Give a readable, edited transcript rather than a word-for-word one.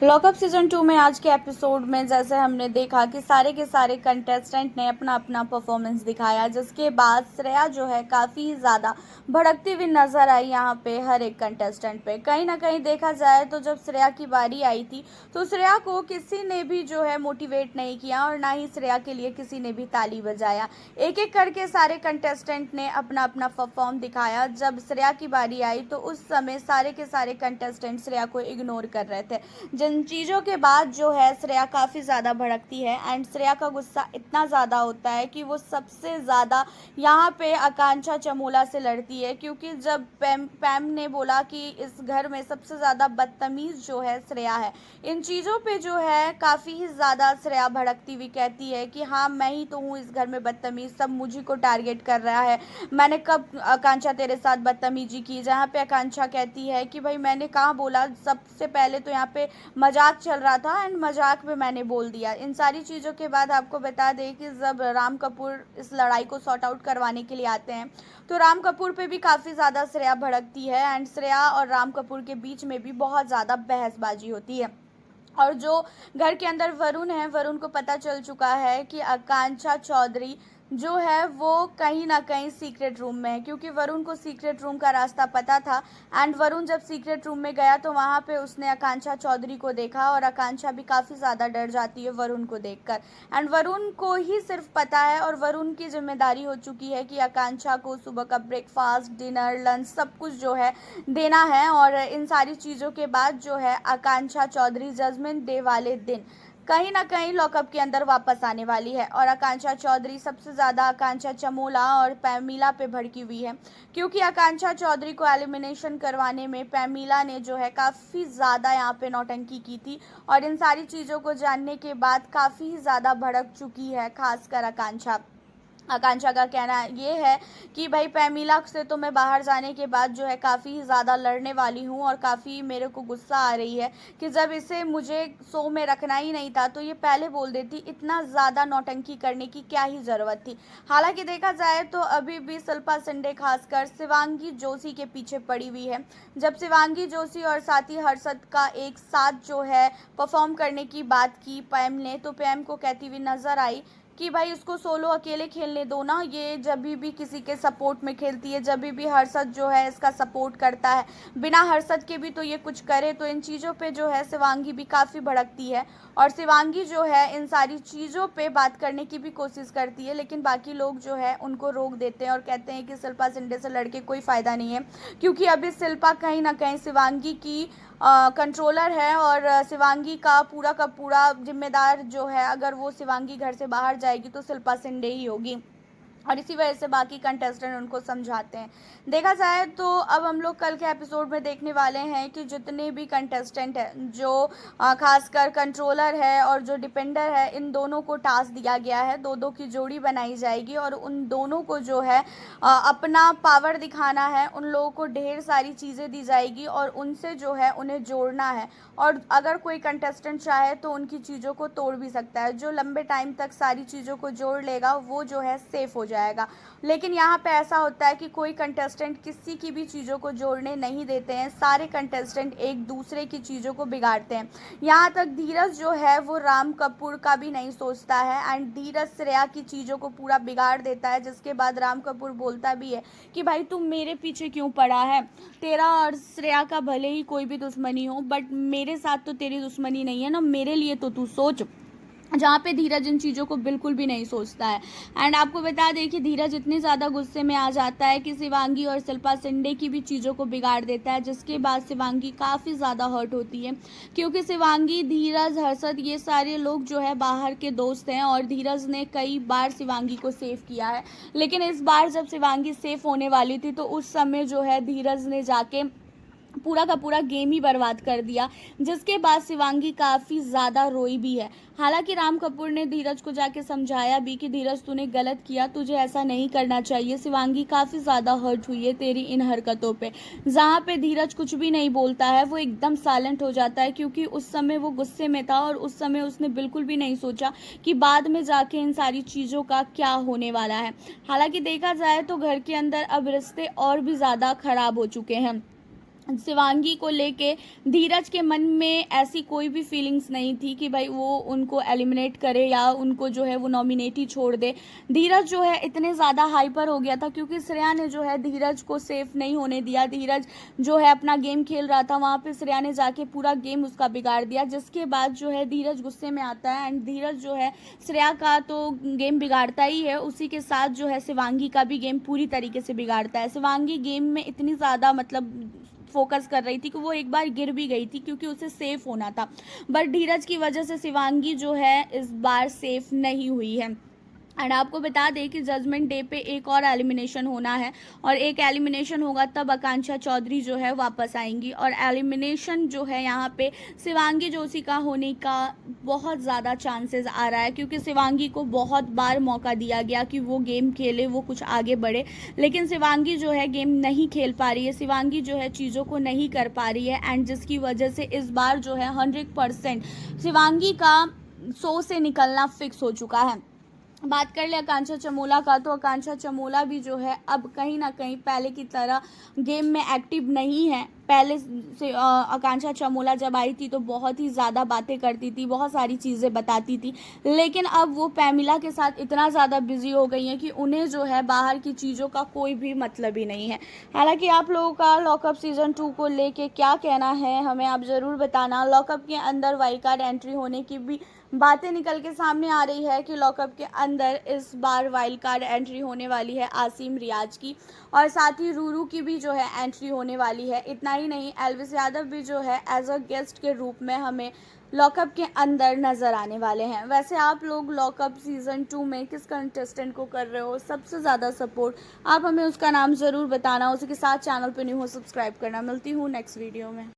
Lockup season 2 में आज के एपिसोड में जैसे हमने देखा कि सारे के सारे कंटेस्टेंट ने अपना अपना परफॉर्मेंस दिखाया, जिसके बाद श्रेया जो है काफ़ी ज़्यादा भड़कती हुई नज़र आई यहाँ पे हर एक कंटेस्टेंट पे। कहीं ना कहीं देखा जाए तो जब श्रेया की बारी आई थी तो श्रेया को किसी ने भी जो है मोटिवेट नहीं किया और ना ही श्रेया के लिए किसी ने भी ताली बजाया। एक एक करके सारे कंटेस्टेंट ने अपना अपना परफॉर्म दिखाया। जब श्रेया की बारी आई तो उस समय सारे के सारे कंटेस्टेंट श्रेया को इग्नोर कर रहे थे, जिन चीज़ों के बाद जो है श्रेया काफ़ी ज़्यादा भड़कती है एंड श्रेया का गुस्सा इतना ज़्यादा होता है कि वो सबसे ज़्यादा यहाँ पे आकांक्षा चमोला से लड़ती है, क्योंकि जब पैम ने बोला कि इस घर में सबसे ज़्यादा बदतमीज़ जो है श्रेया है, इन चीज़ों पे जो है काफ़ी ज़्यादा श्रेया भड़कती हुई कहती है कि हाँ मैं ही तो हूँ इस घर में बदतमीज़, सब मुझी को टारगेट कर रहा है, मैंने कब आकांक्षा तेरे साथ बदतमीजी की। जहाँ पे आकांक्षा कहती है कि भाई मैंने कहाँ बोला, सबसे पहले तो यहाँ पे मजाक चल रहा था एंड मजाक में मैंने बोल दिया। इन सारी चीज़ों के बाद आपको बता दें कि जब राम कपूर इस लड़ाई को सॉर्ट आउट करवाने के लिए आते हैं तो राम कपूर पे भी काफ़ी ज़्यादा श्रेया भड़कती है एंड श्रेया और राम कपूर के बीच में भी बहुत ज़्यादा बहसबाजी होती है। और जो घर के अंदर वरुण है, वरुण को पता चल चुका है कि आकांक्षा चौधरी जो है वो कहीं ना कहीं सीक्रेट रूम में है, क्योंकि वरुण को सीक्रेट रूम का रास्ता पता था एंड वरुण जब सीक्रेट रूम में गया तो वहाँ पे उसने आकांक्षा चौधरी को देखा और आकांक्षा भी काफ़ी ज़्यादा डर जाती है वरुण को देखकर। एंड वरुण को ही सिर्फ पता है और वरुण की जिम्मेदारी हो चुकी है कि आकांक्षा को सुबह का ब्रेकफास्ट, डिनर, लंच सब कुछ जो है देना है। और इन सारी चीज़ों के बाद जो है आकांक्षा चौधरी जजमेंट डे वाले दिन कहीं ना कहीं लॉकअप के अंदर वापस आने वाली है और आकांक्षा चौधरी सबसे ज़्यादा आकांक्षा चमोला और पैमीला पे भड़की हुई है, क्योंकि आकांक्षा चौधरी को एलिमिनेशन करवाने में पैमीला ने जो है काफ़ी ज़्यादा यहाँ पे नौटंकी की थी और इन सारी चीज़ों को जानने के बाद काफ़ी ज़्यादा भड़क चुकी है खासकर आकांक्षा। आकांक्षा का कहना ये है कि भाई पैमीला से तो मैं बाहर जाने के बाद जो है काफ़ी ज़्यादा लड़ने वाली हूँ और काफ़ी मेरे को गुस्सा आ रही है कि जब इसे मुझे शो में रखना ही नहीं था तो ये पहले बोल देती, इतना ज़्यादा नौटंकी करने की क्या ही ज़रूरत थी। हालांकि देखा जाए तो अभी भी शिल्पा शिंदे खासकर शिवांगी जोशी के पीछे पड़ी हुई है। जब शिवांगी जोशी और साथी हर्षद का एक साथ जो है परफॉर्म करने की बात की पैम ने, तो पैम को कहती हुई नज़र आई कि भाई उसको सोलो अकेले खेलने दो ना, ये जब भी किसी के सपोर्ट में खेलती है, जब भी हर्षद जो है इसका सपोर्ट करता है, बिना हर्षद के भी तो ये कुछ करे। तो इन चीज़ों पे जो है शिवांगी भी काफ़ी भड़कती है और शिवांगी जो है इन सारी चीज़ों पे बात करने की भी कोशिश करती है, लेकिन बाकी लोग जो है उनको रोक देते हैं और कहते हैं कि शिल्पा शिंदे से लड़के कोई फ़ायदा नहीं है, क्योंकि अभी शिल्पा कहीं ना कहीं शिवांगी की कंट्रोलर है और शिवांगी का पूरा जिम्मेदार जो है, अगर वो शिवांगी घर से बाहर जाएगी तो शिल्पा शिंदे ही होगी और इसी वजह से बाकी कंटेस्टेंट उनको समझाते हैं। देखा जाए तो अब हम लोग कल के एपिसोड में देखने वाले हैं कि जितने भी कंटेस्टेंट हैं, जो खासकर कंट्रोलर है और जो डिपेंडर है, इन दोनों को टास्क दिया गया है, दो दो की जोड़ी बनाई जाएगी और उन दोनों को जो है अपना पावर दिखाना है, उन लोगों को ढेर सारी चीज़ें दी जाएगी और उनसे जो है उन्हें जोड़ना है। और अगर कोई कंटेस्टेंट चाहे तो उनकी चीज़ों को तोड़ भी सकता है, जो लंबे टाइम तक सारी चीज़ों को जोड़ लेगा वो जो है सेफ हो जाएगा। लेकिन यहाँ पे ऐसा होता है कि कोई कंटेस्टेंट किसी की भी चीज़ों को जोड़ने नहीं देते हैं, सारे कंटेस्टेंट एक दूसरे की चीज़ों को बिगाड़ते हैं। यहाँ तक धीरज जो है वो राम कपूर का भी नहीं सोचता है एंड धीरज श्रेया की चीज़ों को पूरा बिगाड़ देता है, जिसके बाद राम कपूर बोलता भी है कि भाई तुम मेरे पीछे क्यों पड़ा है, तेरा और श्रेया का भले ही कोई भी दुश्मनी हो बट मेरे साथ तो तेरी दुश्मनी नहीं है ना, मेरे लिए तो तू सोच। जहाँ पे धीरज इन चीज़ों को बिल्कुल भी नहीं सोचता है। एंड आपको बता दें कि धीरज इतनी ज़्यादा गुस्से में आ जाता है कि शिवांगी और शिल्पा शिंदे की भी चीज़ों को बिगाड़ देता है, जिसके बाद शिवांगी काफ़ी ज़्यादा हर्ट होती है, क्योंकि शिवांगी, धीरज, हर्षद ये सारे लोग जो है बाहर के दोस्त हैं और धीरज ने कई बार शिवांगी को सेव किया है। लेकिन इस बार जब शिवांगी सेफ होने वाली थी तो उस समय जो है धीरज ने जाके पूरा का पूरा गेम ही बर्बाद कर दिया, जिसके बाद शिवांगी काफ़ी ज़्यादा रोई भी है। हालांकि राम कपूर ने धीरज को जाके समझाया भी कि धीरज तूने गलत किया, तुझे ऐसा नहीं करना चाहिए। शिवांगी काफ़ी ज़्यादा हर्ट हुई है तेरी इन हरकतों पे। जहाँ पे धीरज कुछ भी नहीं बोलता है, वो एकदम साइलेंट हो जाता है, क्योंकि उस समय वो गुस्से में था और उस समय उसने बिल्कुल भी नहीं सोचा कि बाद में जाके इन सारी चीज़ों का क्या होने वाला है। हालांकि देखा जाए तो घर के अंदर अब रिश्ते और भी ज़्यादा ख़राब हो चुके हैं शिवांगी को लेके धीरज के मन में ऐसी कोई भी फीलिंग्स नहीं थी कि भाई वो उनको एलिमिनेट करे या उनको जो है वो नॉमिनेट ही छोड़ दे। धीरज जो है इतने ज़्यादा हाइपर हो गया था क्योंकि श्रेया ने जो है धीरज को सेफ नहीं होने दिया। धीरज जो है अपना गेम खेल रहा था, वहाँ पे श्रेया ने जाके पूरा गेम उसका बिगाड़ दिया, जिसके बाद जो है धीरज गुस्से में आता है एंड धीरज जो है श्रेया का तो गेम बिगाड़ता ही है, उसी के साथ जो है शिवांगी का भी गेम पूरी तरीके से बिगाड़ता है। शिवांगी गेम में इतनी ज़्यादा मतलब फोकस कर रही थी कि वो एक बार गिर भी गई थी क्योंकि उसे सेफ होना था, बट धीरज की वजह से शिवांगी जो है इस बार सेफ नहीं हुई है। एंड आपको बता दें कि जजमेंट डे पे एक और एलिमिनेशन होना है और एक एलिमिनेशन होगा तब आकांक्षा चौधरी जो है वापस आएंगी और एलिमिनेशन जो है यहाँ पे शिवांगी जोशी का होने का बहुत ज़्यादा चांसेस आ रहा है क्योंकि शिवांगी को बहुत बार मौका दिया गया कि वो गेम खेले, वो कुछ आगे बढ़े, लेकिन शिवांगी जो है गेम नहीं खेल पा रही है, शिवांगी जो है चीज़ों को नहीं कर पा रही है एंड जिसकी वजह से इस बार जो है 100% शिवांगी का शो से निकलना फिक्स हो चुका है। बात कर ले आकांक्षा चमोला का, तो आकांक्षा चमोला भी जो है अब कहीं ना कहीं पहले की तरह गेम में एक्टिव नहीं है। पहले से आकांक्षा चमोला जब आई थी तो बहुत ही ज़्यादा बातें करती थी, बहुत सारी चीज़ें बताती थी, लेकिन अब वो पैमिला के साथ इतना ज़्यादा बिजी हो गई हैं कि उन्हें जो है बाहर की चीज़ों का कोई भी मतलब ही नहीं है। हालांकि आप लोगों का लॉकअप सीज़न 2 को लेके क्या कहना है हमें आप ज़रूर बताना। लॉकअप के अंदर वाइल्ड कार्ड एंट्री होने की भी बातें निकल के सामने आ रही है कि लॉकअप के अंदर इस बार वाइल्ड कार्ड एंट्री होने वाली है आसिम रियाज की और साथ ही रूरू की भी जो है एंट्री होने वाली है। इतना ही नहीं, एल्विस यादव भी जो है एज अ गेस्ट के रूप में हमें लॉकअप के अंदर नज़र आने वाले हैं। वैसे आप लोग लॉकअप सीज़न 2 में किस कंटेस्टेंट को कर रहे हो सबसे ज़्यादा सपोर्ट, आप हमें उसका नाम ज़रूर बताना। उसी के साथ चैनल पर न्यू हो सब्सक्राइब करना। मिलती हूँ नेक्स्ट वीडियो में।